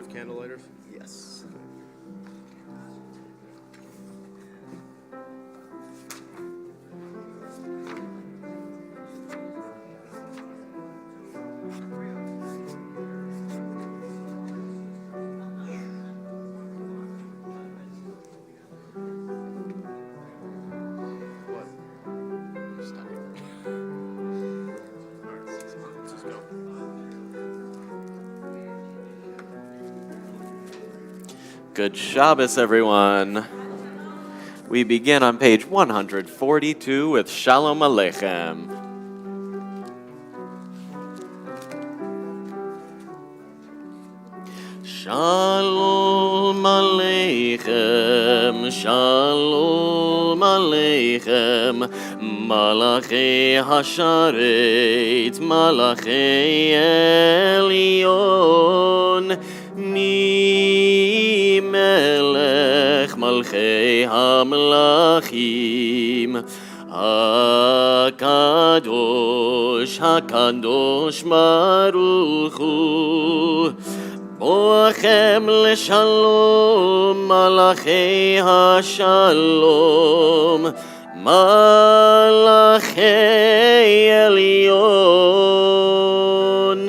have candle lighters? Yes. What? Study. All right, let's just go. Good Shabbos, everyone. We begin on page 142 with Shalom Aleichem. Shalom Aleichem, Shalom Aleichem, Malachei Hasharet, Malachei Elyon, Mi Melech Malchei HaMelachim, HaKadosh, HaKadosh Baruch Hu, Boachem leshalom, malachei hashalom, malachei elyon,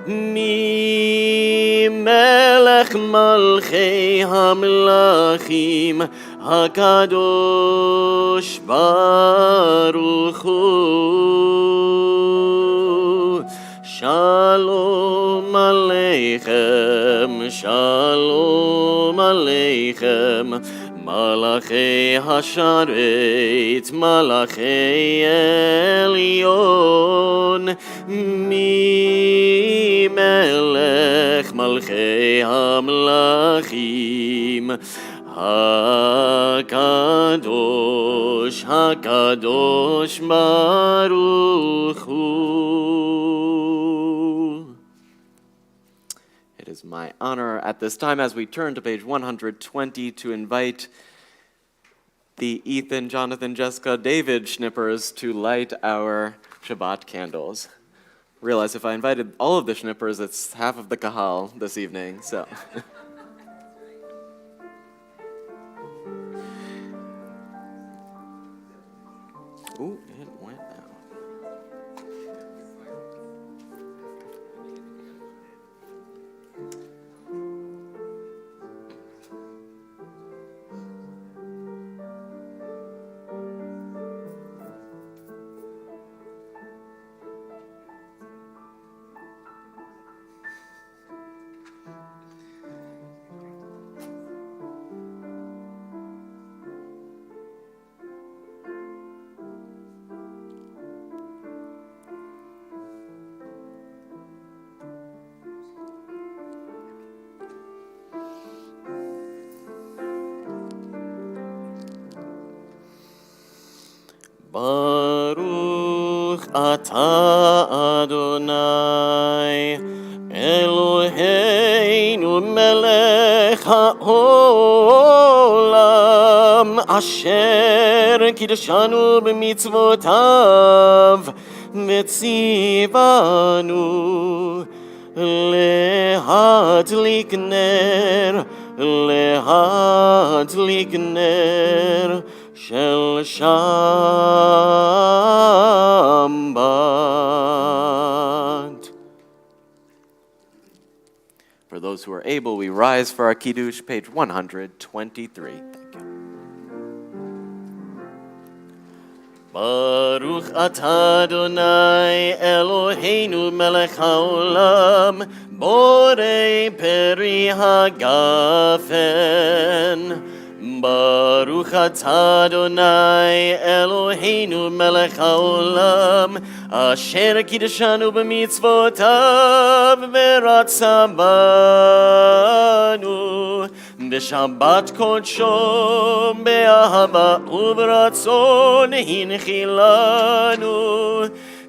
mi melech malchei hamlachim, hakadosh baruch hu. Shalom Aleichem, Shalom Aleichem, Malachei Hasharet, Malachei Elyon, Mi Melech Malchei HaMelachim, HaKadosh, HaKadosh Baruch Hu. It is my honor at this time, as we turn to page 120, to invite the Ethan, Jonathan, Jessica, David Schnippers to light our Shabbat candles. Realize if I invited all of the Schnippers, it's half of the Kahal this evening, so. Ooh, it went out. Baruch atah Adonai Eloheinu melech haolam asher kiddushanu b'mitzvotav v'tzivanu lehadlik ner Shel Shabbat. For those who are able, we rise for our Kiddush, page 123. Thank you. Baruch atah Adonai Eloheinu melech haolam borei peri hagafen. Baruch atah Adonai Eloheinu melech haolam asher kiddushanu b'mitzvotav v'ratza banu b'shabbat kodsho be'ahava u'b'ratzon hinchilanu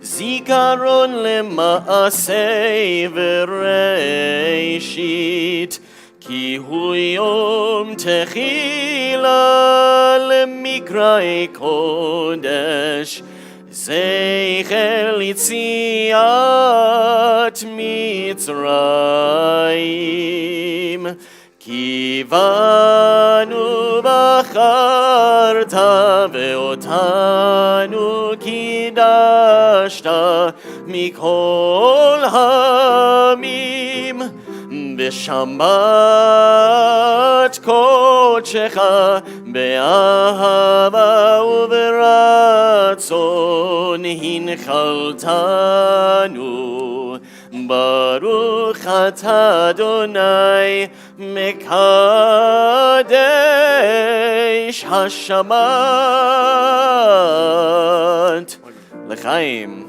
zikaron lema'asei v'reishit Ki hu yom techila lemikrai kodesh Zeichel Yitziat Mitzrayim כי בנו בחרת ואותנו קידשת מכל העמים בשבת קודשך באהבה וברצון הנחלתנו ברוך אתה אדוני מקדש השבת לחיים.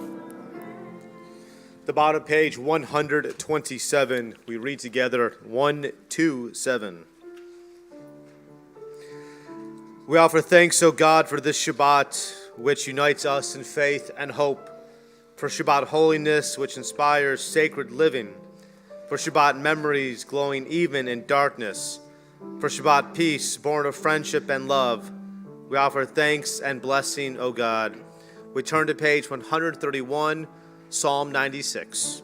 The bottom page 127, we read together 127. We offer thanks, O God, for this Shabbat, which unites us in faith and hope, for Shabbat holiness, which inspires sacred living, for Shabbat memories glowing even in darkness, for Shabbat peace born of friendship and love. We offer thanks and blessing, O God. We turn to page 131, Psalm 96.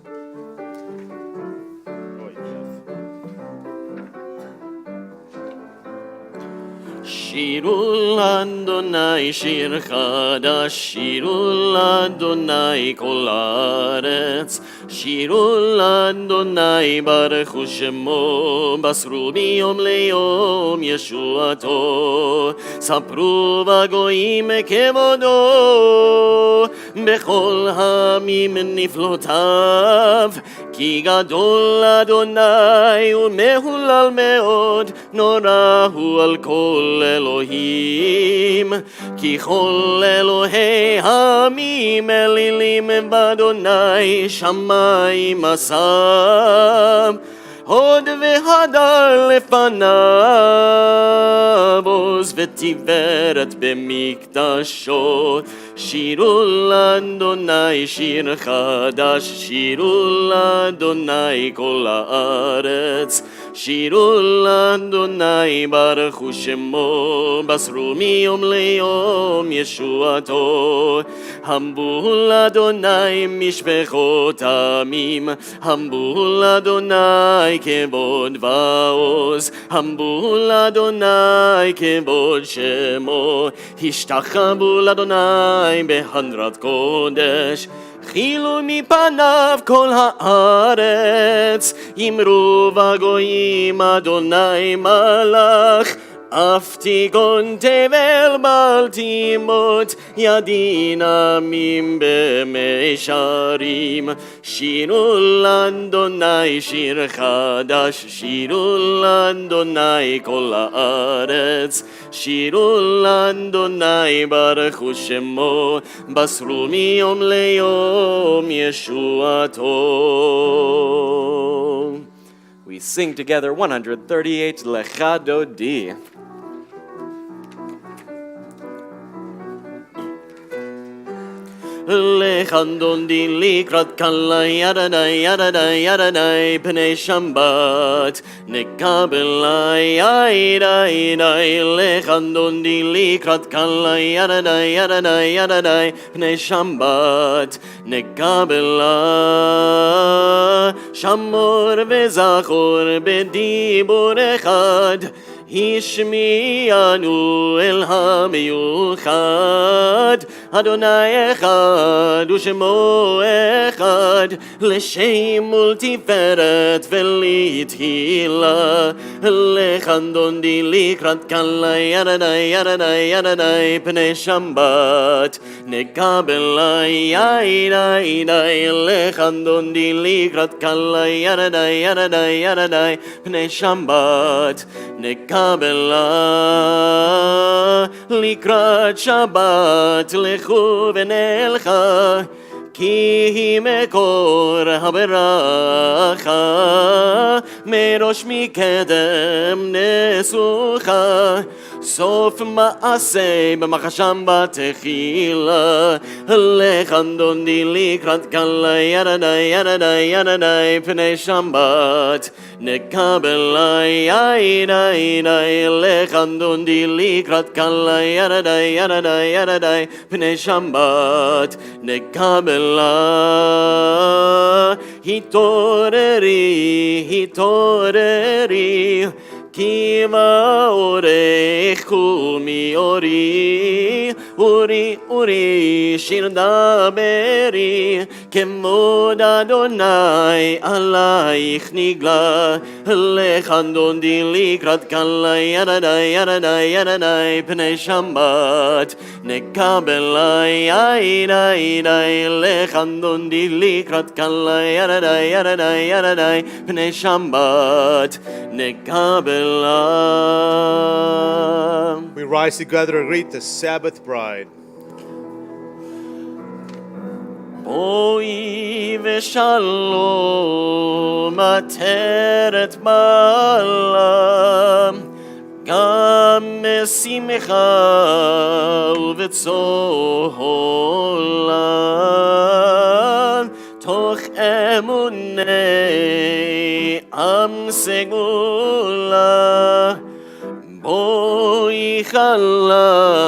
שירו לאדוני שיר חדש, שירו לאדוני כל הארץ, שירו לאדוני ברכו שמו, בסרו מיום ליום ישועתו, ספרו בגויים כבודו, בכל העמים נפלאותיו, כי גדול אדוני ומהולל מאוד, נורא הוא על כל אלוהים, כי כל אלוהי העמים אלילים באדוני שמיים עשה, הוד והדר לפניו, עוז ותפארת במקדשו. שירו לאדוני שיר חדש, שירו לאדוני כל הארץ, שירו לאדוני ברכו שמו, בסרו מיום ליום ישועתו. המבו לאדוני משפחות עמים, המבו לאדוני כבוד ועוז, המבו לאדוני כבוד שמו, השתחוו לאדוני בהדרת קודש. חילו מפניו כל הארץ, אמרו בגויים אדוני מלך, אף תיכון תבל בל תימות, ידין עמים במישרים. שירו לאדוני שיר חדש, שירו לאדוני כל הארץ, שירו לאדוני ברכו שמו, בסרו מיום ליום ישועתו. We sing together 138 Lecha Dodi. Lecha Dodi likrat kala yadadai yadadai yadadai pnei Shabbat nekabelai aidai dai. Lecha Dodi likrat kala yadadai yadadai yadadai pnei Shabbat nekabelai. Shamor וזכור בדיבור אחד, השמיענו אל המיוחד. אדוני אחד ושמו אחד, לשם ולתפארת ולתהילה. לך דודי לקראת קלה ידדי ידדי ידדי פני שבת נקבלה ידי די. לך דודי לקראת קלה ידדי ידדי ידדי פני שבת נקבלה. לקראת שבת לכו ונלכה, כי היא מקור הברכה, מראש מקדם נסוכה. סוף מעשה במחשם בתחילה לחנדוני לקראת קלה ידני ידני ידני פני שבת נקבל ידני לחנדוני לקראת קלה ידני ידני ידני פני שבת נקבל התעוררי התעוררי כי באורך קומי אורי, אורי, אורי, שיר דברי, כמוד אדוני עלייך נגלה, לחנדוני לקראת קלה ידני, ידני, ידני, פני שבת, נקבל ידני, לחנדוני לקראת קלה ידני, ידני, ידני, פני שבת, נקבל We rise together to greet the Sabbath bride. בואי ושלום עטרת מעלה גם משמחה ובצהלה תוך אמוני עם סגולה בואי חלה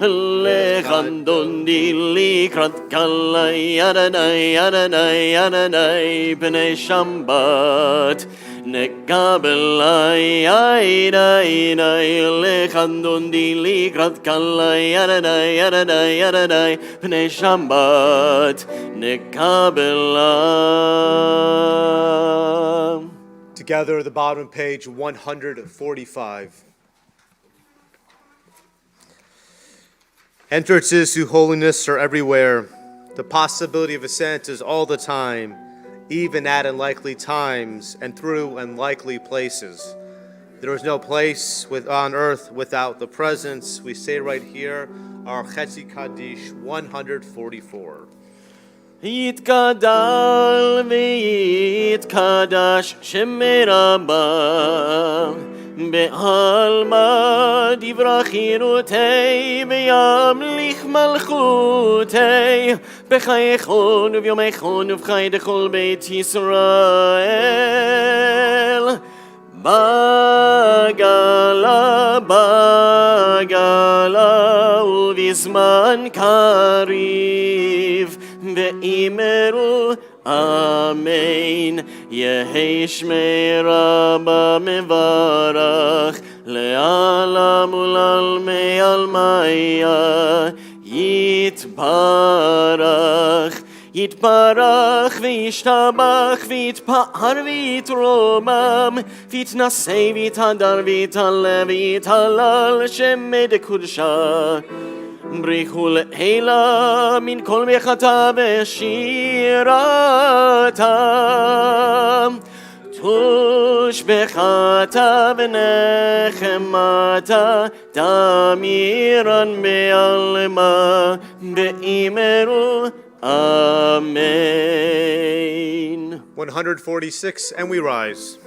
לחנדוני לקראת קלה ידני ידני ידני פני שבת נקבל ידני לחנדוני לקראת קלה ידני ידני ידני פני שבת נקבל Together at the bottom of page 145. Entrances to holiness are everywhere. The possibility of ascent is all the time, even at unlikely times and through unlikely places. There is no place on earth without the presence. We say right here, our Chetzi Kaddish 144. יתגדל ויתקדש שמי רבה בעלמא דברה חירותי וימליך מלכותי בחייכון וביומייכון ובחי דכל בית ישראל בגלה בגלה ובזמן קריב ואמרו אמן יהי שמי רבה מברך לעלם ולעלמי עלמיה יתברך יתברך וישתבח ויתפאר ויתרומם ויתנשא ויתהדר ויתעלה ויתהלל שמי דקודשה בריחו לעילה מן כל מחתה ושירתה תושבחתה ונחמתה תמירן בעלמה באמרו Amen. 146, and we rise.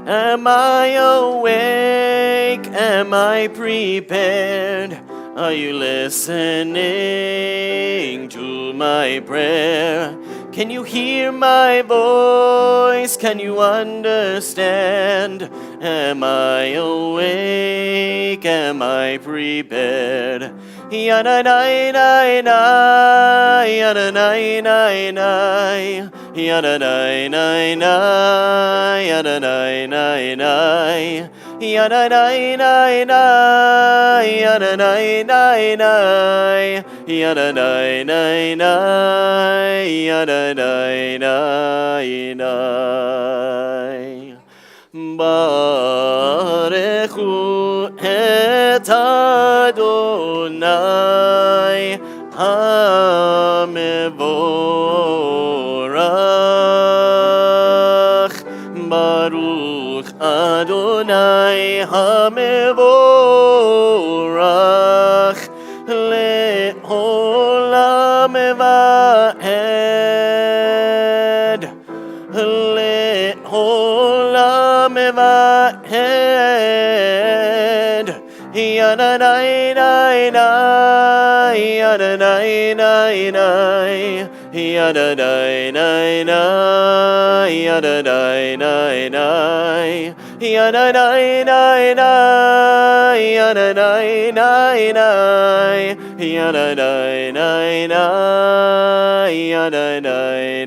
Am I awake? Am I prepared? Are you listening to my prayer? Can you hear my voice? Can you understand? Am I awake? Am I prepared? Ya-da-da-da-da, ya-da-da-da-da, ya-da-da-da-da, ya-da-da-da-da, ya-da-da-da-da, ya-da-da-da-da, ya-da-da-da-da, ya-da-da-da-da. Barechu et Adonai HaMevorach Baruch Adonai HaMevorach Le'olam Adonai, Adonai, Adonai, Adonai, Adonai, Adonai, Adonai, Adonai, Adonai,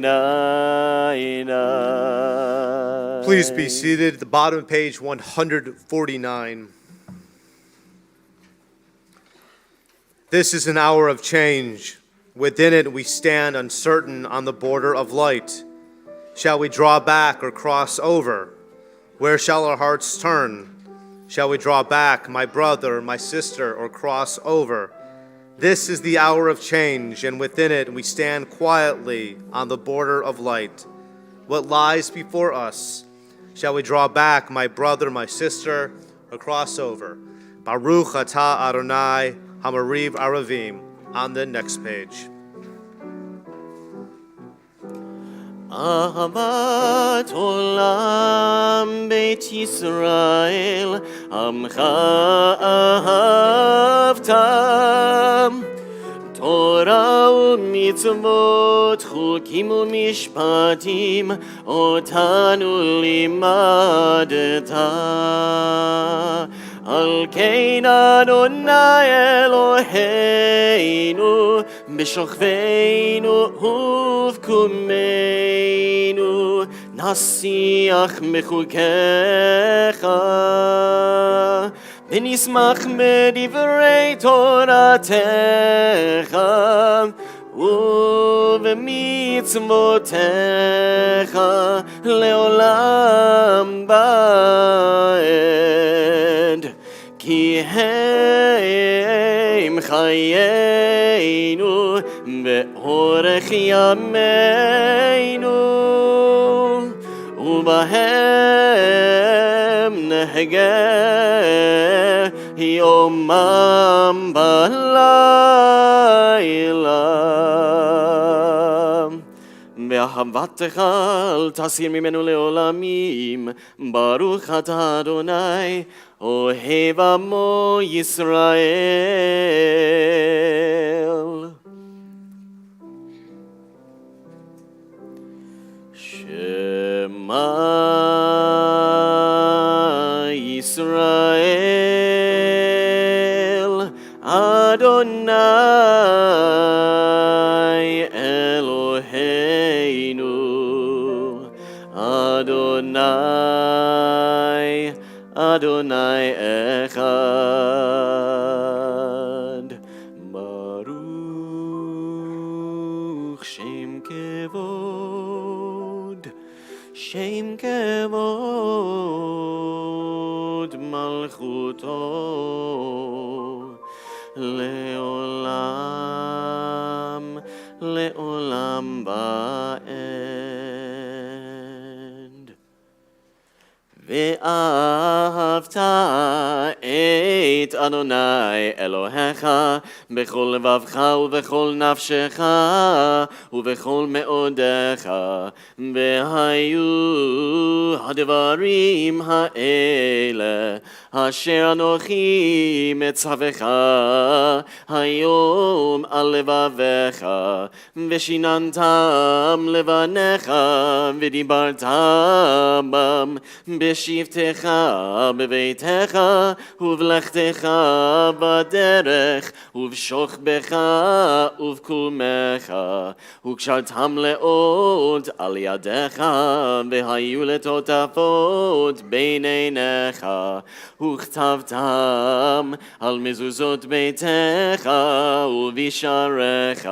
Please be seated at the bottom of page 149. This is an hour of change. Within it we stand uncertain on the border of light. Shall we draw back or cross over? Where shall our hearts turn? Shall we draw back, my brother, my sister, or cross over? This is the hour of change, and within it we stand quietly on the border of light. What lies before us? Shall we draw back, my brother, my sister, or cross over? Baruch atah Adonai Hamariv Aravim, on the next page. Ahavat olam Beit Yisrael, Amcha ahavta, Torah u'mitzvot, chukim u'mishpatim, otanu limadta. Al kein Adonai Eloheinu, b'shochveinu uvkumeinu, nasiach mechukecha, v'nismach medivrei Toratecha, ובמצוותיך לעולם ועד. כי הם חיינו באורך ימינו, ובהם נהגה יומם בלילה. ואהבתך אל תסיר ממנו לעולמים, ברוך אתה אדוני, אוהב עמו ישראל. שמע ישראל, אדוני אלוהינו, אדוני, אדוני אחד. ברוך שם כבוד, שם כבוד מלכותו, לעולם, לעולם ועד. ואהבת את אדוני אלוהיך בכל לבבך ובכל נפשך ובכל מאודיך, והיו הדברים האלה אשר אנוכי מצווך היום על לבביך, ושיננתם לבניך ודיברת בם בשבתך בביתך ובלכתך בדרך ובשוכבך ובקומך, וקשרתם לאות על ידיך, והיו לטוטפות בין עיניך, וכתבתם על מזוזות ביתך ובשעריך,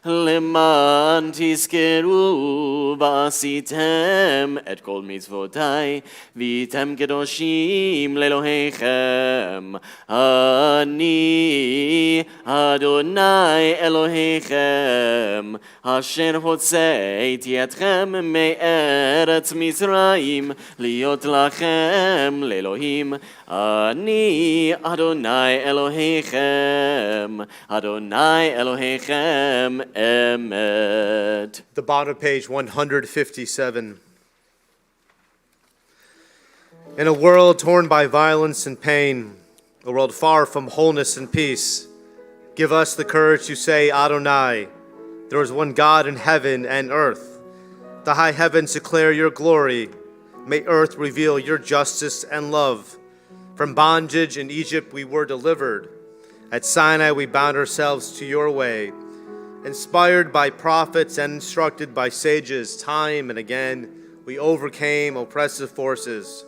למען תזכרו ועשיתם את כל מצוותי, והייתם קדושים לאלוהיכם. אני אדוני אלוהיכם, אשר הוצאתי אתכם מארץ מצרים, להיות לכם לאלוהים. אני אדוני אלוהיכם, אדוני אלוהיכם אמת. The bottom of page 157. In a world torn by violence and pain, a world far from wholeness and peace. Give us the courage to say, Adonai, there is one God in heaven and earth. The high heavens declare your glory. May earth reveal your justice and love. From bondage in Egypt we were delivered. At Sinai we bound ourselves to your way. Inspired by prophets and instructed by sages, time and again, we overcame oppressive forces.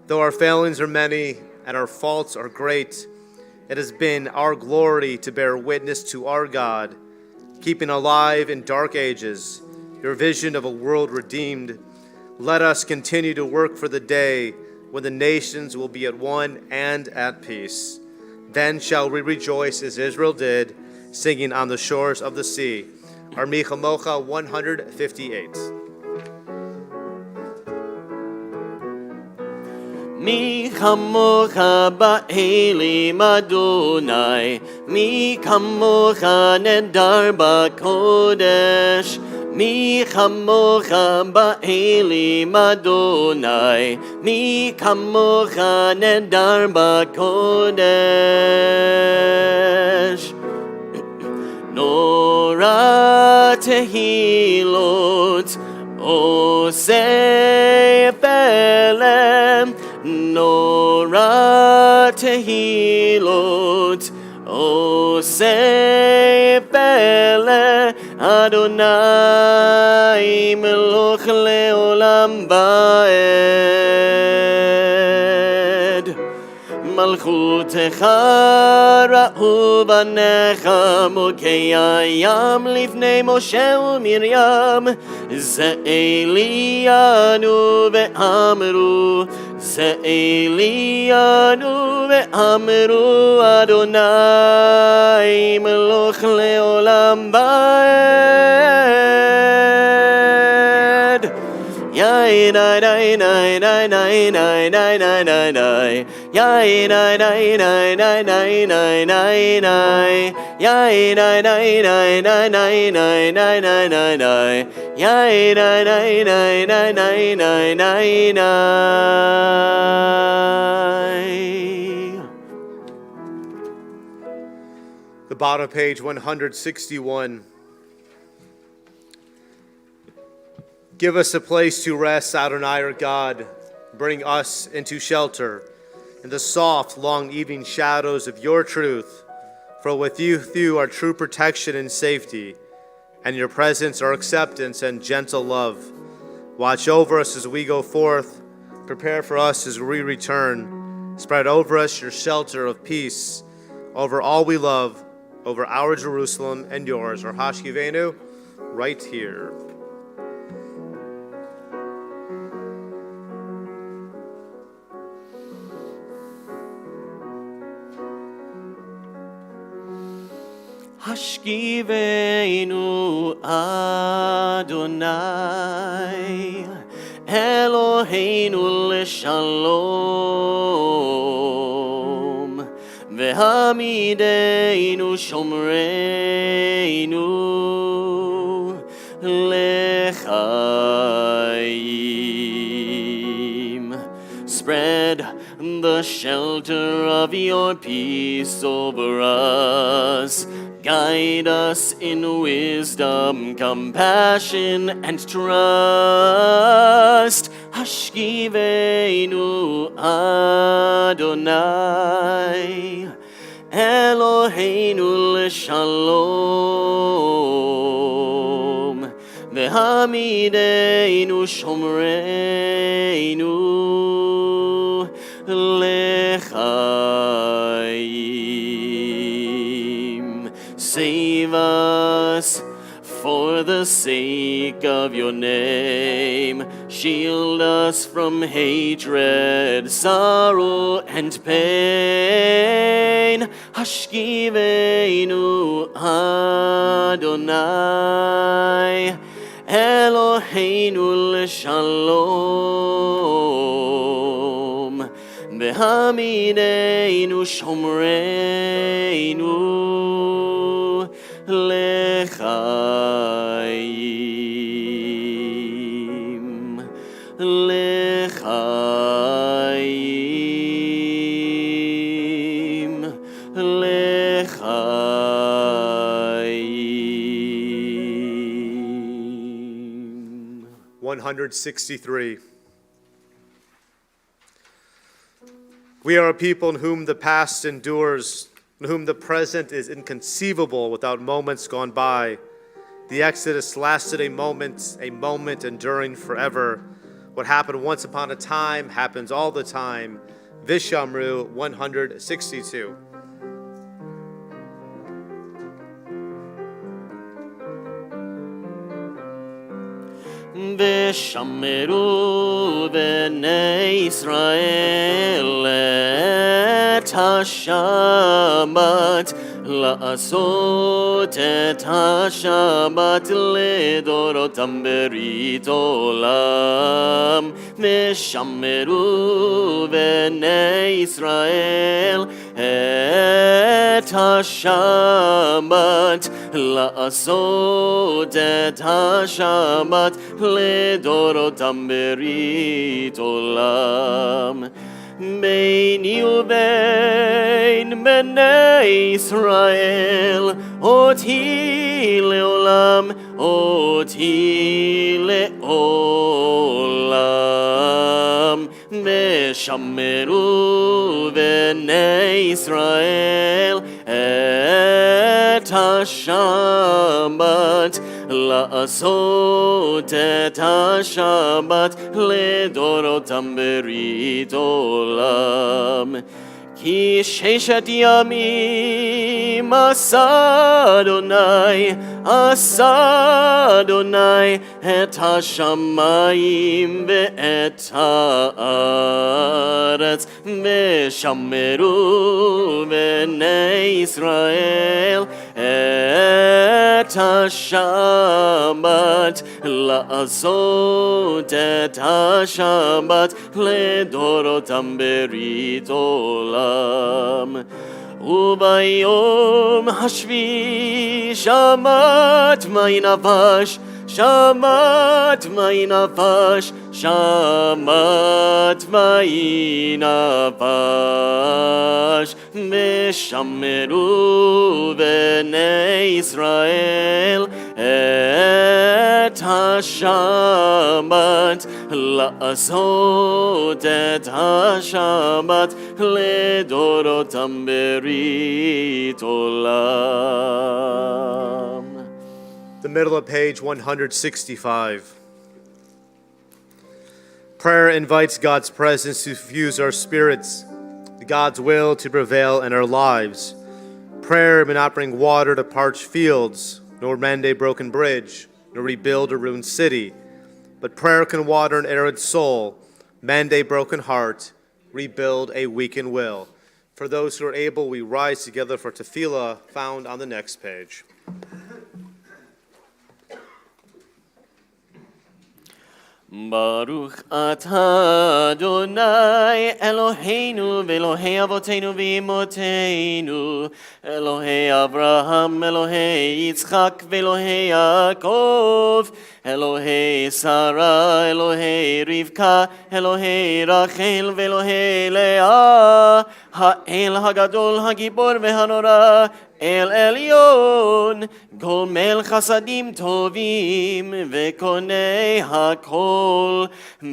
Though our failings are many and our faults are great, it has been our glory to bear witness to our God, keeping alive in dark ages your vision of a world redeemed. Let us continue to work for the day when the nations will be at one and at peace. Then shall we rejoice as Israel did, singing on the shores of the sea. Our Michamocha 158. Mi kamocha ba'elim Adonai, mi kamocha nedar ba'kodesh, mi kamocha ba'elim Adonai, mi kamocha nedar ba'kodesh. Nora tehilot, oseh felem, Nora tehilot, oseh pele, Adonai melech leolam ba'ed. Malchutecha ra'u banecha mokei hayam lifnei Moshe u'Miriam, ze Eliyanu ve'amru, ze Eliyanu ve'amru, Adonai melech leolam ba'ed. Yai nai nai nai nai nai nai nai nai nai nai. Yai nai nai nai nai nai nai nai nai. Yai nai nai nai nai nai nai nai nai nai nai. Yai nai nai nai nai nai nai nai nai. The bottom of page 161. Give us a place to rest, Adonai our God. Bring us into shelter in the soft, long evening shadows of your truth. For with you are true protection and safety, and your presence are acceptance and gentle love. Watch over us as we go forth. Prepare for us as we return. Spread over us your shelter of peace, over all we love, over our Jerusalem and yours, our Hashkivenu, right here. Hashkivenu Adonai, Eloheinu l'shalom, v'hamideinu shomreinu l'chaim. Spread the shelter of your peace over us. Guide us in wisdom, compassion, and trust. Hashkivenu Adonai, Eloheinu l'shalom, v'hamideinu shomreinu l'chaim. Save us for the sake of your name. Shield us from hatred, sorrow, and pain. Hashkivenu Adonai, Eloheinu l'shalom, v'hamideinu shomreinu l'chaim, l'chaim. 163. We are a people in whom the past endures, in whom the present is inconceivable without moments gone by. The Exodus lasted a moment enduring forever. What happened once upon a time happens all the time. Vishamru 162. ושמרו בני ישראל את השבת, לעשות את השבת לדורותם ברית עולם. ושמרו בני ישראל את השבת, לעשות את השבת לדורותם ברית עולם. ביני ובין בני ישראל אותי לעולם, אותי לעולם. ושמרו בני ישראל את השבת, לעשות את השבת לדורותם ברית עולם. כי 6 ימים עשה אדוני את השמיים ואת הארץ. ושמרו בני ישראל את השבת, לעשות את השבת לדורותם ברית עולם. וביום השביעי שבת מי נפש, שבת מי נפש, שבת מי נפש. ושמרו בני ישראל את השבת, לעשות את השבת לדורותם ברית עולם. The middle of page 165. Prayer invites God's presence to fuse our spirits, God's will to prevail in our lives. Prayer may not bring water to parched fields, nor mend a broken bridge, nor rebuild a ruined city. But prayer can water an arid soul, mend a broken heart, rebuild a weakened will. For those who are able, we rise together for tefillah, found on the next page. Baruch atah Adonai Eloheinu ve'Elohei avotenu v'imotenu, Elohei Avraham, Elohei Yitzchak ve'Elohei Yaakov, Elohei Sarah, Elohei Rivka, Elohei Rachel ve'Elohei Leah, Ha'el Hagadol Hagibor ve'Hanora, El Elyon, גומל חסדים טובים וקונה הכל,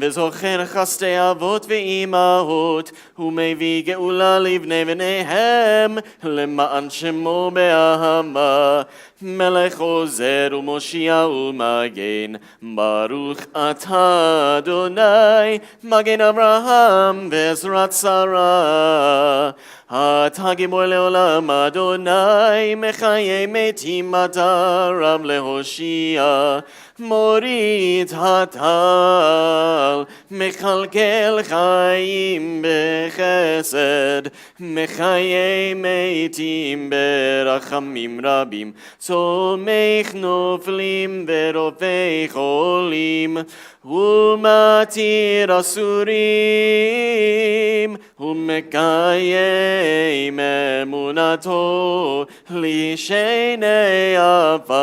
וזוכר חסדי אבות ואימהות, ומביא גאולה לבני בניהם, למען שמו באהבה. מלך עוזר ומושיע ומגן, ברוך אתה אדוני, מגן אברהם ועזרת שרה. אתה גיבור לעולם אדוני, מחיי מתים אתה רב להושיע. מוריד הטל, מכלכל חיים בחסד, מחיי מתים ברחמים רבים, צומח נופלים ורופא חולים, ומתיר אסורים, ומקיים אמונתו לשני עפר.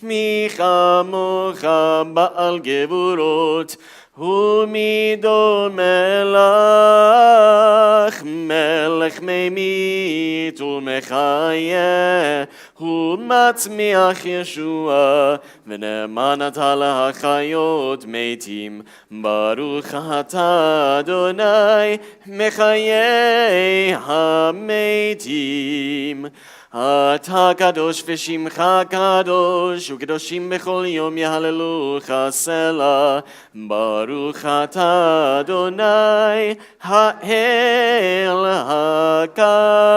מי כמוך בעל גבורות, ומדומה לך, מלך ממית ומחיה, הוא מצמיח ישוע, ונאמן אתה להחיות מתים. ברוך אתה אדוני, מחיי המתים. אתה קדוש ושמך קדוש, וקדושים בכל יום יהללוך סלה. ברוך אתה אדוני, האל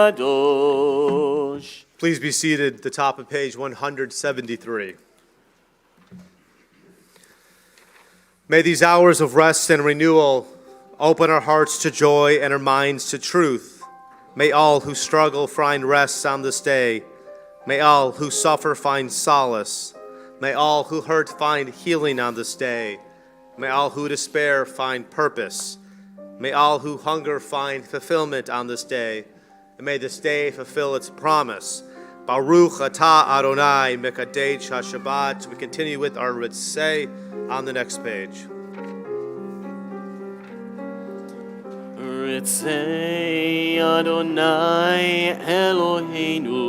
הקדוש. Please be seated, the top of page 173. May these hours of rest and renewal open our hearts to joy and our minds to truth. May all who struggle find rest on this day. May all who suffer find solace. May all who hurt find healing on this day. May all who despair find purpose. May all who hunger find fulfillment on this day. And may this day fulfill its promise. Baruch atah Adonai mekadesh HaShabbat. We continue with our Ritzeh on the next page. Ritzeh Adonai Eloheinu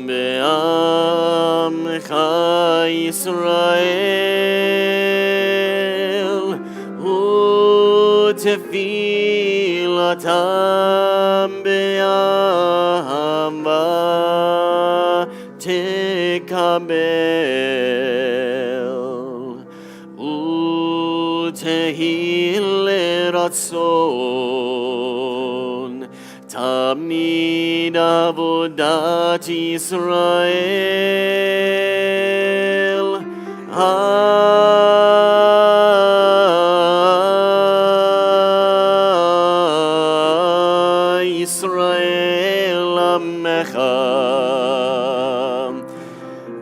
be'amcha Yisrael u'tefilatam be'ahava tekabel u'tehil ratzon tamid avodat Yisrael Yisrael amecha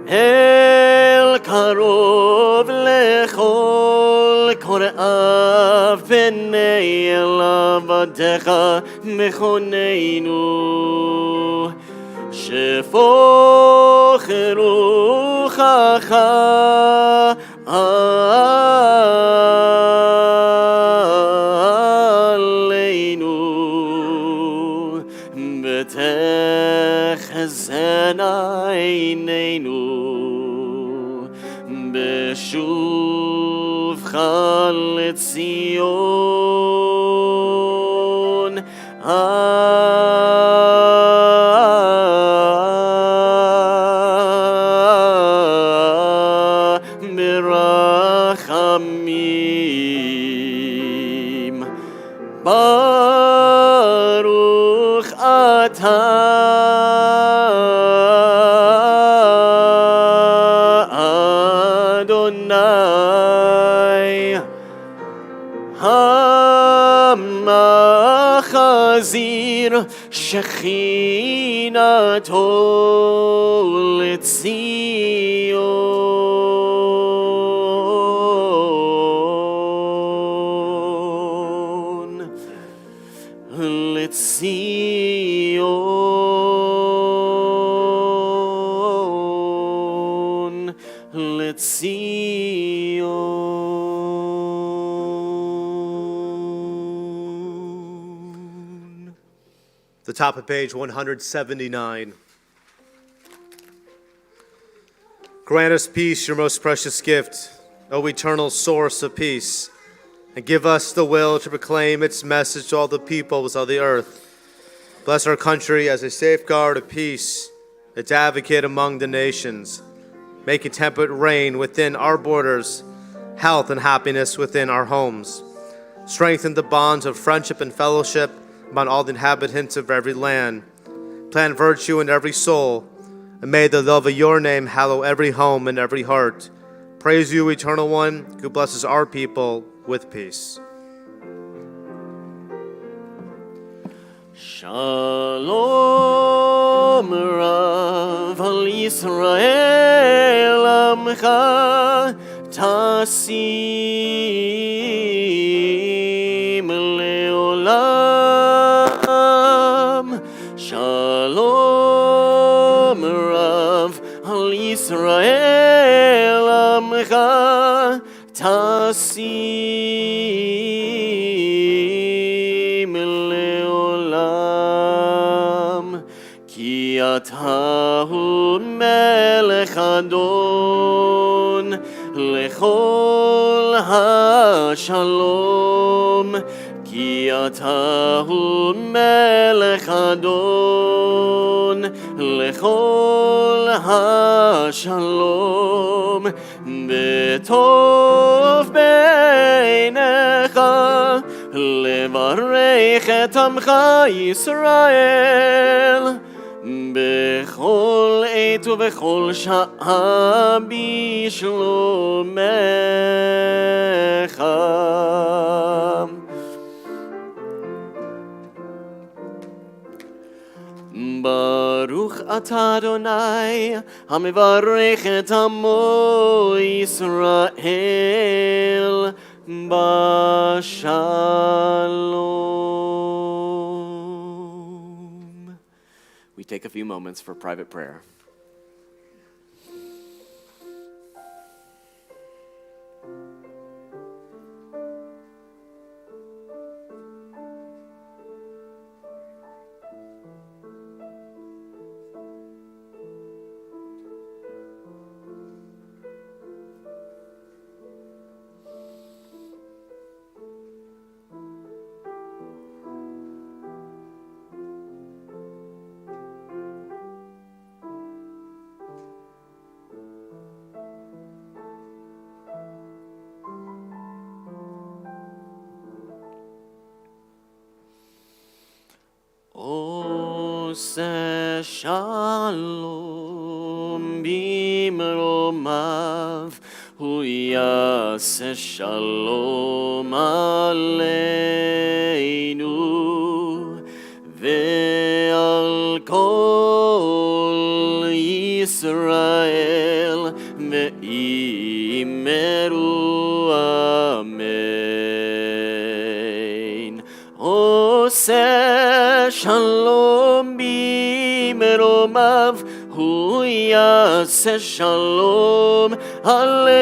el karov lechol kore'av b'nei elavadecha mechoneinu shefoch ruchacha aleinu betechzena eineinu beshuvcha letzion birachamim Baruch atah Adonai Hamachazir Shechinato Letzion. The top of page 179. Grant us peace, your most precious gift, O eternal source of peace, and give us the will to proclaim its message to all the peoples of the earth. Bless our country as a safeguard of peace, its advocate among the nations. Make a temperate reign within our borders, health and happiness within our homes. Strengthen the bonds of friendship and fellowship among all the inhabitants of every land. Plant virtue in every soul, and may the love of your name hallow every home and every heart. Praise you, Eternal One, who blesses our people with peace. Shalom Rav al Yisrael Amcha Tasim Leolam. Shalom Rav al Yisrael Amcha Tasim Leolam. Ki אתה הוא מלך אדון לכל השלום, כי אתה הוא מלך אדון לכל השלום, בטוב בעיניך לברך את עמך ישראל, בכל עת ובכל שעה בשלומך. ברוך אתה אדוני המברך את עמו ישראל בשלום. We take a few moments for private prayer. עושה שלום במרומיו, הוא יעשה שלום עלינו ועל כל ישראל ואמרו אמן. עושה שלום במרומיו, הוא יעשה שלום עלינו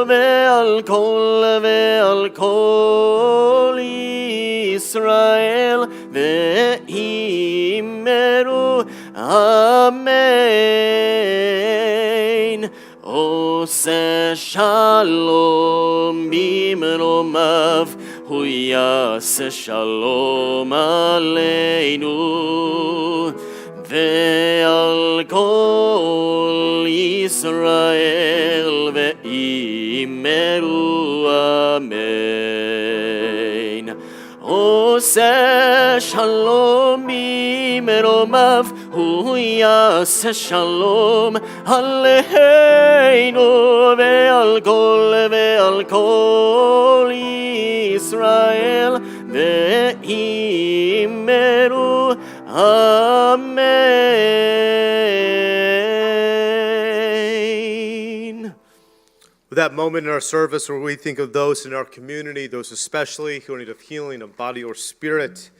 ועל כל ישראל ואמרו אמן. עושה שלום במרומיו, הוא יעשה שלום עלינו ועל כל ישראל ואמרו אמן. עושה שלום במרומיו, הוא יעשה שלום עלינו ועל כל ישראל ואמרו amen. With that moment in our service where we think of those in our community, those especially who are in need of healing of body or spirit,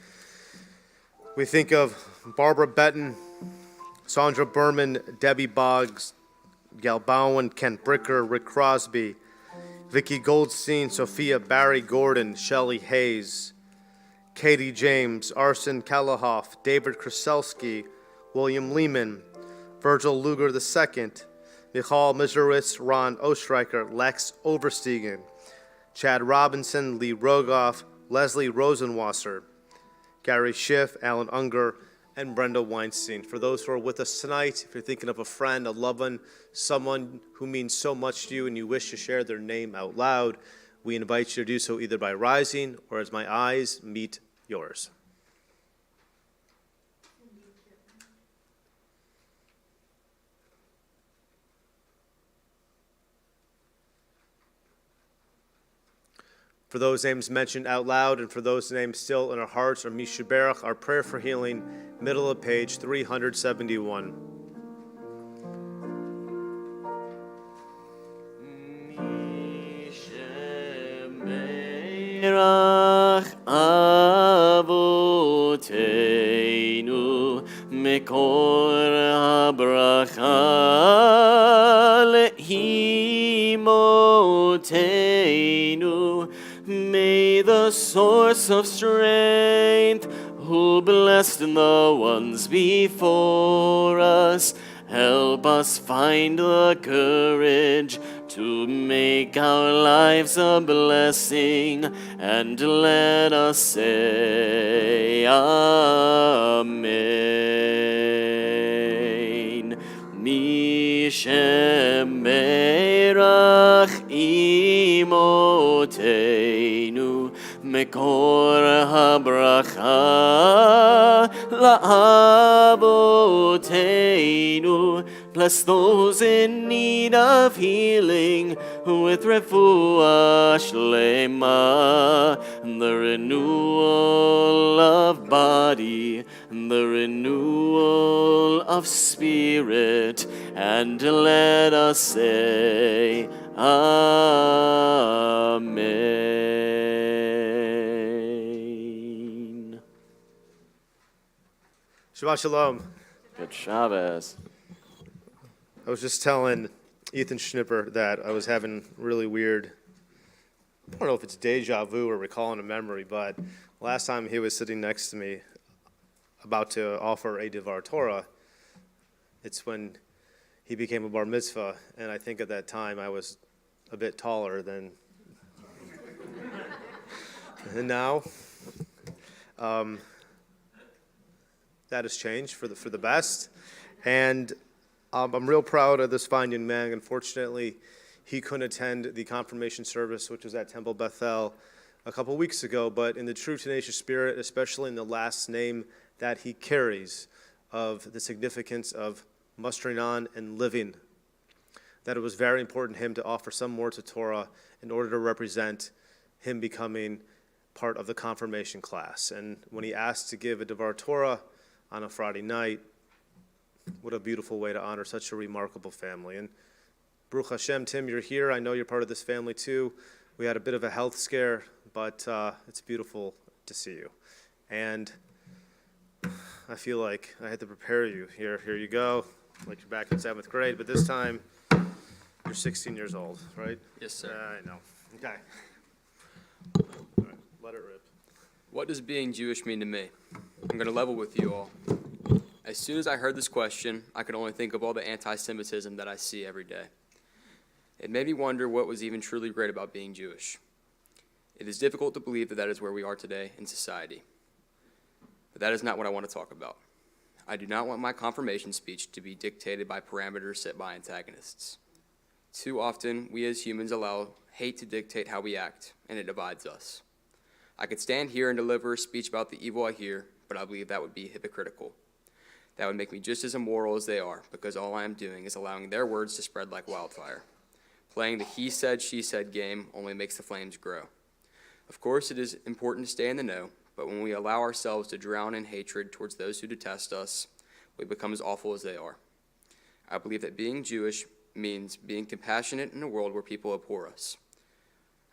we think of Barbara Benton, Sandra Berman, Debbie Boggs, Gal Bowen, Kent Bricker, Rick Crosby, Vicki Goldstein, Sophia Barry Gordon, Shelley Hayes, Katie James, Arsen Kalahoff, David Kraselsky, William Lehman, Virgil Luger II, Michal Mizerowitz, Ron Ostreicher, Lex Overstegen, Chad Robinson, Lee Rogoff, Leslie Rosenwasser, Gary Schiff, Alan Unger, and Brenda Weinstein. For those who are with us tonight, if you're thinking of a friend, a loved one, someone who means so much to you and you wish to share their name out loud, we invite you to do so either by rising or as my eyes meet yours. For those names mentioned out loud and for those names still in our hearts, or Mishaberach, our prayer for healing, middle of page 371. Mishaberach Avotenu Mekor HaBracha Lehimotenu. May the source of strength, who blessed the ones before us. Help us find the courage to make our lives a blessing, and let us say Amen. Mi shemerach imotenu mekor habracha la'avotenu. Bless those in need of healing with refuah shlema, the renewal of body, the renewal of spirit, and let us say Amen. Shabbat Shalom. Good Shabbos. I was just telling Ethan Schnipper that I was having really weird, I don't know if it's deja vu or recalling a memory, but last time he was sitting next to me about to offer a Devar Torah, it's when he became a bar mitzvah, and I think at that time I was a bit taller than now. That has changed for the best, and I'm real proud of this fine young man. Unfortunately, he couldn't attend the confirmation service, which was at Temple Bethel a couple weeks ago, but in the true tenacious spirit, especially in the last name that he carries of the significance of mustering on and living, that it was very important to him to offer some more to Torah in order to represent him becoming part of the confirmation class. And when he asked to give a Devar Torah on a Friday night, what a beautiful way to honor such a remarkable family. And Baruch Hashem, Tim, you're here. I know you're part of this family too. We had a bit of a health scare, but it's beautiful to see you. And I feel like I had to prepare you. Here you go, like you're back in 7th grade, but this time you're 16 years old, right? Yes, sir. I know. Okay. All right, let it rip. What does being Jewish mean to me? I'm going to level with you all. As soon as I heard this question, I could only think of all the anti-Semitism that I see every day. It made me wonder what was even truly great about being Jewish. It is difficult to believe that that is where we are today in society. But that is not what I want to talk about. I do not want my confirmation speech to be dictated by parameters set by antagonists. Too often, we as humans allow hate to dictate how we act, and it divides us. I could stand here and deliver a speech about the evil I hear, but I believe that would be hypocritical. That would make me just as immoral as they are, because all I am doing is allowing their words to spread like wildfire. Playing the he said, she said game only makes the flames grow. Of course, it is important to stay in the know, but when we allow ourselves to drown in hatred towards those who detest us, we become as awful as they are. I believe that being Jewish means being compassionate in a world where people abhor us.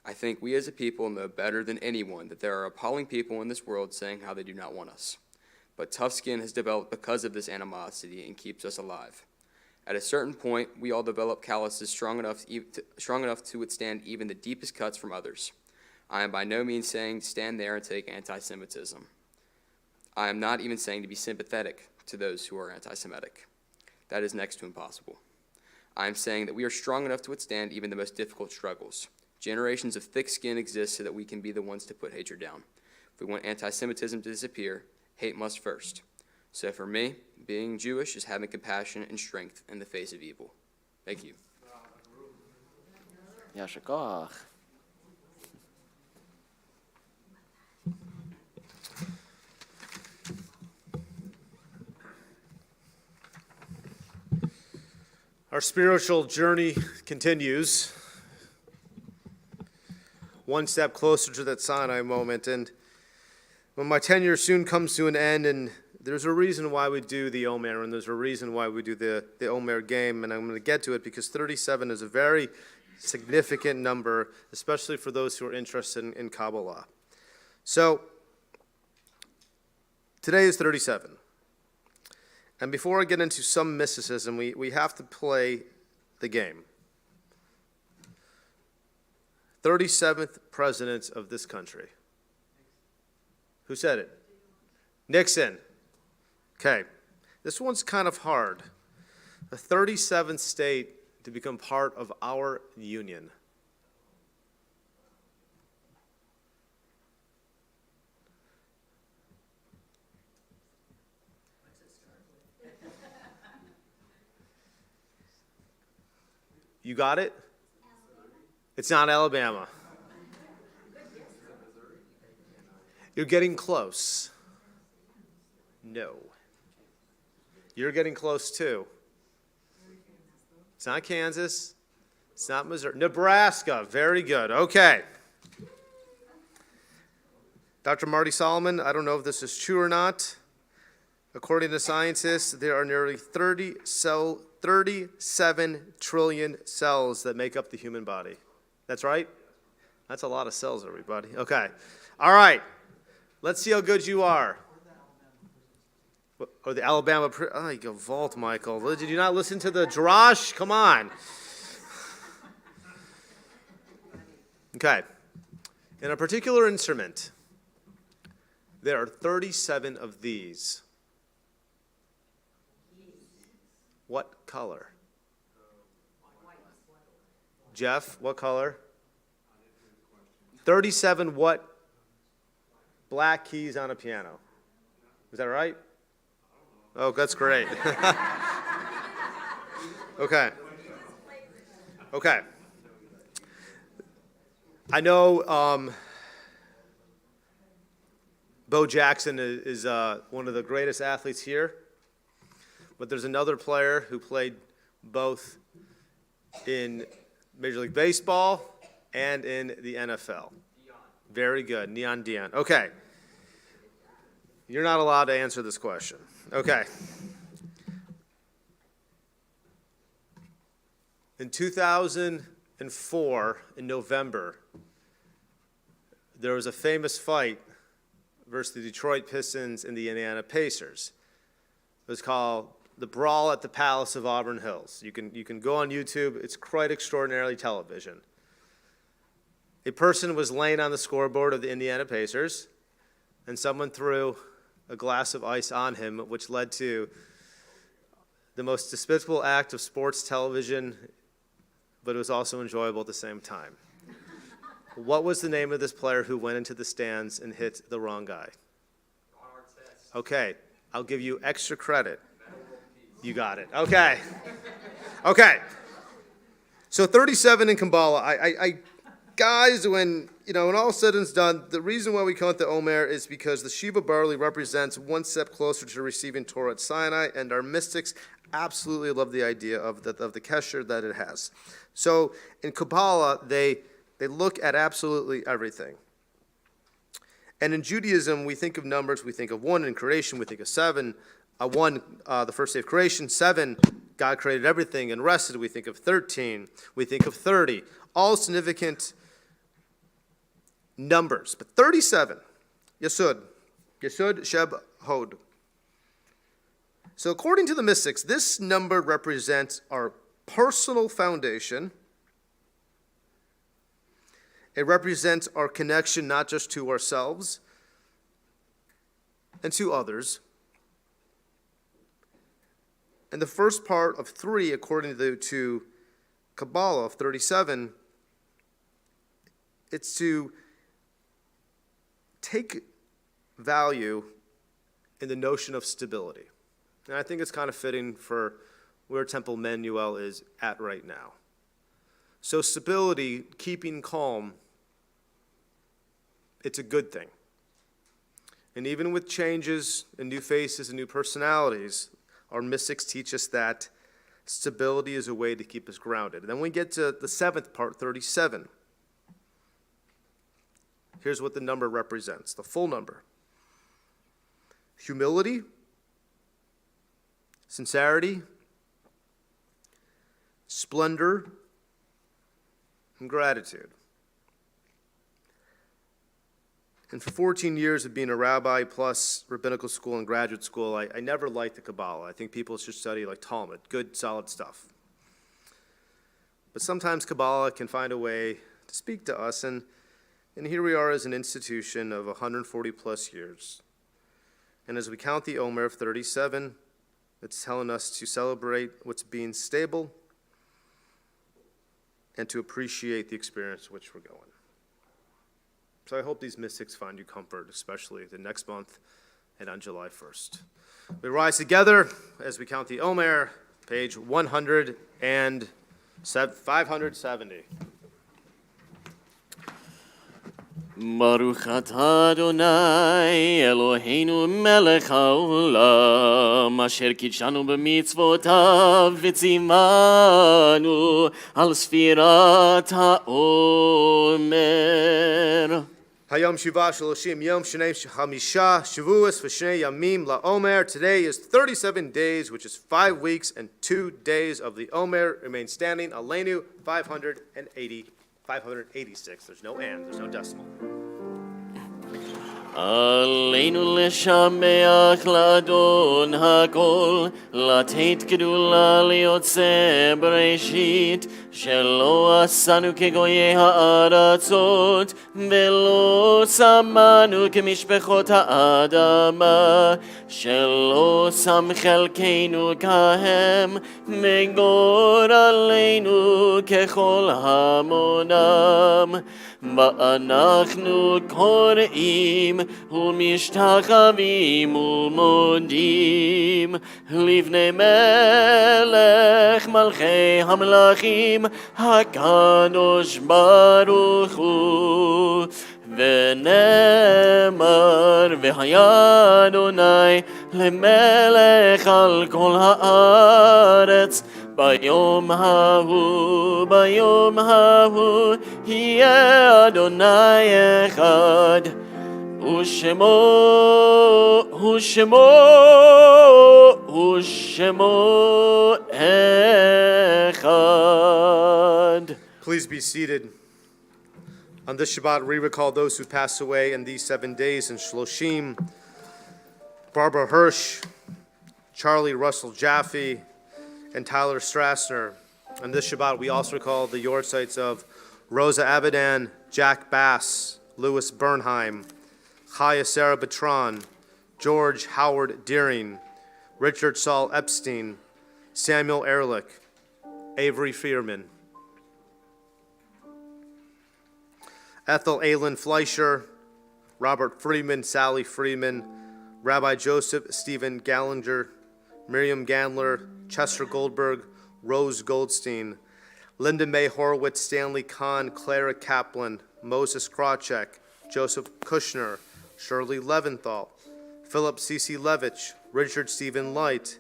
I think we as a people know better than anyone that there are appalling people in this world saying how they do not want us. But tough skin has developed because of this animosity and keeps us alive. At a certain point, we all develop calluses strong enough to withstand even the deepest cuts from others. I am by no means saying stand there and take anti-Semitism. I am not even saying to be sympathetic to those who are anti-Semitic. That is next to impossible. I am saying that we are strong enough to withstand even the most difficult struggles. Generations of thick skin exist so that we can be the ones to put hatred down. If we want anti-Semitism to disappear, hate must first. So for me, being Jewish is having compassion and strength in the face of evil. Thank you. Yasher koach. Our spiritual journey continues, one step closer to that Sinai moment. And when my tenure soon comes to an end, and there's a reason why we do the Omer, and there's a reason why we do the Omer game, and I'm going to get to it because 37 is a very significant number, especially for those who are interested in Kabbalah. So, today is 37. And before I get into some mysticism, we have to play the game. 37th president of this country. Who said it? Nixon. Okay. This one's kind of hard. The 37th state to become part of our union. You got it? It's not Alabama. You're getting close. No. You're getting close too. It's not Kansas. It's not Missouri. Nebraska. Very good. Okay. Dr. Marty Solomon, I don't know if this is true or not. According to scientists, there are nearly 37 trillion cells that make up the human body. That's right? That's a lot of cells, everybody. Okay. All right. Let's see how good you are. Or the Alabama. Oh, you go vault, Michael. Did you not listen to the Drosh? Come on. Okay. In a particular instrument, there are 37 of these. What color? Jeff, what color? 37 what? Black keys on a piano. Is that right? Oh, that's great. Okay. Okay. I know Bo Jackson is one of the greatest athletes here, but there's another player who played both in Major League Baseball and in the NFL. Very good. Neon Dion. Okay. You're not allowed to answer this question. Okay. In 2004, in November, there was a famous fight versus the Detroit Pistons and the Indiana Pacers. It was called the Brawl at the Palace of Auburn Hills. You can go on YouTube. It's quite extraordinarily television. A person was laying on the scoreboard of the Indiana Pacers, and someone threw a glass of ice on him, which led to the most despicable act of sports television, but it was also enjoyable at the same time. What was the name of this player who went into the stands and hit the wrong guy? Okay, I'll give you extra credit. You got it. Okay. Okay. So 37 in Kabbalah. Guys, when all said and done, the reason why we call it the Omer is because the Shiva barley represents one step closer to receiving Torah at Sinai, and our mystics absolutely love the idea of the kesher that it has. So in Kabbalah, they look at absolutely everything. And in Judaism, we think of numbers. We think of 1 in creation. We think of 7. 1, the first day of creation. 7, God created everything and rested. We think of 13. We think of 30. All significant numbers. But 37, Yesod, Sheb, Hod. So according to the mystics, this number represents our personal foundation. It represents our connection not just to ourselves and to others. And the first part of 3, according to Kabbalah of 37, it's to take value in the notion of stability. And I think it's kind of fitting for where Temple Emanu-El is at right now. So stability, keeping calm, it's a good thing. And even with changes and new faces and new personalities, our mystics teach us that stability is a way to keep us grounded. And then we get to the 7th part, 37. Here's what the number represents, the full number. Humility, sincerity, splendor, and gratitude. And for 14 years of being a rabbi plus rabbinical school and graduate school, I never liked the Kabbalah. I think people should study like Talmud, good, solid stuff. But sometimes Kabbalah can find a way to speak to us, and here we are as an institution of 140 plus years. And as we count the Omer of 37, it's telling us to celebrate what's being stable and to appreciate the experience which we're going. So I hope these mystics find you comfort, especially the next month and on July 1st. We rise together as we count the Omer, page 570. Baruch atah Adonai Eloheinu melech haolam asher kidshanu b'mitzvotav v'tzivanu al sfirat haomer. Hayom Shiva Shaloshim Yom Shnei Hamisha Shavuos V'Shnei Yamim LaOmer. Today is 37 days, which is 5 weeks and 2 days of the Omer. Remain standing. Aleinu 586. There's no and. There's no decimal. Aleinu leshameach ladon hakol, לתת גדולה ליוצא בראשית, שלא עשנו כגויי הארצות, ולא שמנו כמשפחות האדמה, שלא שם חלקנו כהם, וגורלנו ככל המונם. ואנחנו קוראים ומשתחווים ומודים לפני מלך מלכי המלכים הקדוש ברוך הוא. ונאמר והיה אדוני למלך על כל הארץ ביום ההוא יהיה אדוני אחד ושמו אחד. Please be seated. On this Shabbat, we recall those who passed away in these 7 days in Shloshim: Barbara Hirsch, Charlie Russell Jaffe, and Tyler Strassner. On this Shabbat, we also recall the yortzites of Rosa Abadan, Jack Bass, Louis Bernheim, Chaya Sarah Bertrand, George Howard Deering, Richard Saul Epstein, Samuel Ehrlich, Avery Fearman, Ethel Aylin Fleischer, Robert Freeman, Sally Freeman, Rabbi Joseph Stephen Gallinger, Miriam Gandler, Chester Goldberg, Rose Goldstein, Linda May Horowitz, Stanley Kahn, Clara Kaplan, Moses Krawcheck, Joseph Kushner, Shirley Leventhal, Philip C.C. Levitch, Richard Stephen Light,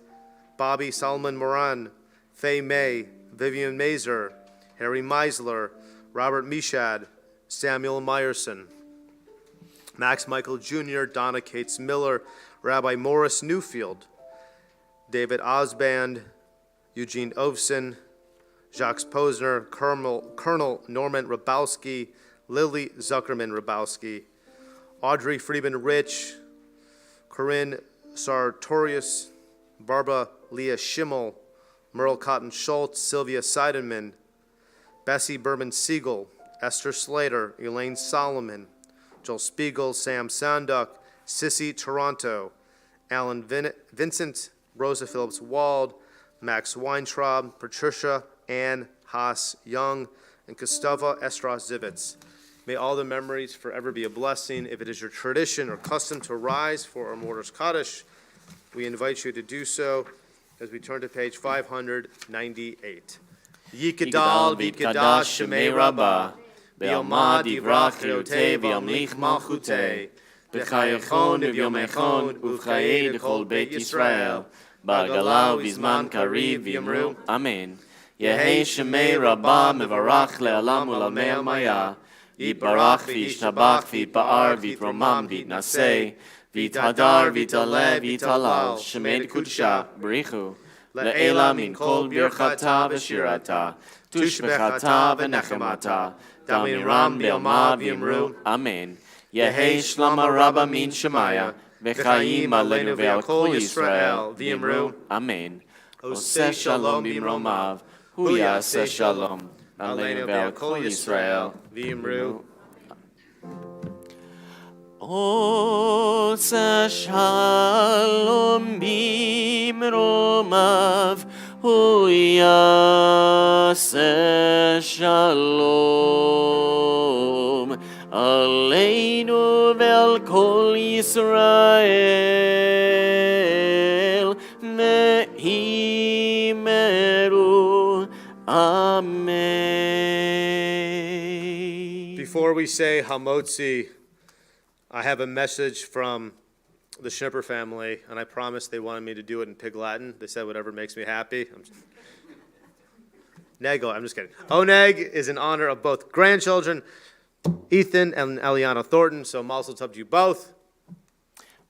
Bobby Solomon Moran, Faye May, Vivian Mazer, Harry Meisler, Robert Mishad, Samuel Meyerson, Max Michael Jr., Donna Cates Miller, Rabbi Morris Newfield, David Osband, Eugene Ovson, Jacques Posner, Colonel Norman Rabowski, Lily Zuckerman Rabowski, Audrey Freeman Rich, Corinne Sartorius, Barbara Leah Schimmel, Merle Cotton Schultz, Sylvia Seidenman, Bessie Berman Siegel, Esther Slater, Elaine Solomon, Joel Spiegel, Sam Sanduck, Sissy Toronto, Alan Vincent, Rosa Phillips Wald, Max Weintraub, Patricia Ann Haas Young, and Kostova Estras Zivitz. May all the memories forever be a blessing. If it is your tradition or custom to rise for our Mortar's Kaddish, we invite you to do so as we turn to page 598. Yikadal v'kadash shemei rabbah, Be'alma divrach chayotei v'yamlich malchutei, B'chayachon v'yomechon uv'chayei d'chol Beit Yisrael, Ba'gala v'zman kariv v'yamru. Amen. Yehei shemei rabbah mevarach le'alam u'lamei amaya, Yitbarach v'yishtabach v'yitba'ar v'yitromam v'yitnaseh, v'yithadar v'yitaleh v'yitalal, shemei d'kudsha b'richu, le'ela min kol birchata v'shirata, tushbechata v'nechemata, Damiram be'alma v'yamru. Amen. Yehei shlama rabba min shemaya, v'chaim aleinu ve'al kol Yisrael v'yamru. Amen. Oseh shalom b'mromav, hu yaseh shalom. Aleinu ve'al kol Yisrael v'yamru. Osa shalom bimromav Huyase shalom Aleinu vel kol Yisrael Mehimeru Amen. Before we say Hamotzi, I have a message from the Schnipper family, and I promised they wanted me to do it in Pig Latin. They said whatever makes me happy. Nego, I'm just kidding. Oneg is in honor of both grandchildren, Ethan and Eliana Thornton, so Mazel Tov to you both.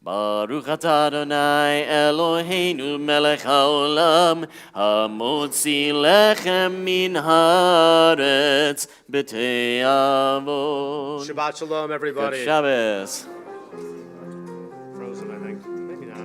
Baruch atah Adonai Eloheinu melech haolam hamotzi lechem min haaretz b'tei avon. Shabbat Shalom, everybody. Good Shabbos. Frozen, I think. Maybe not.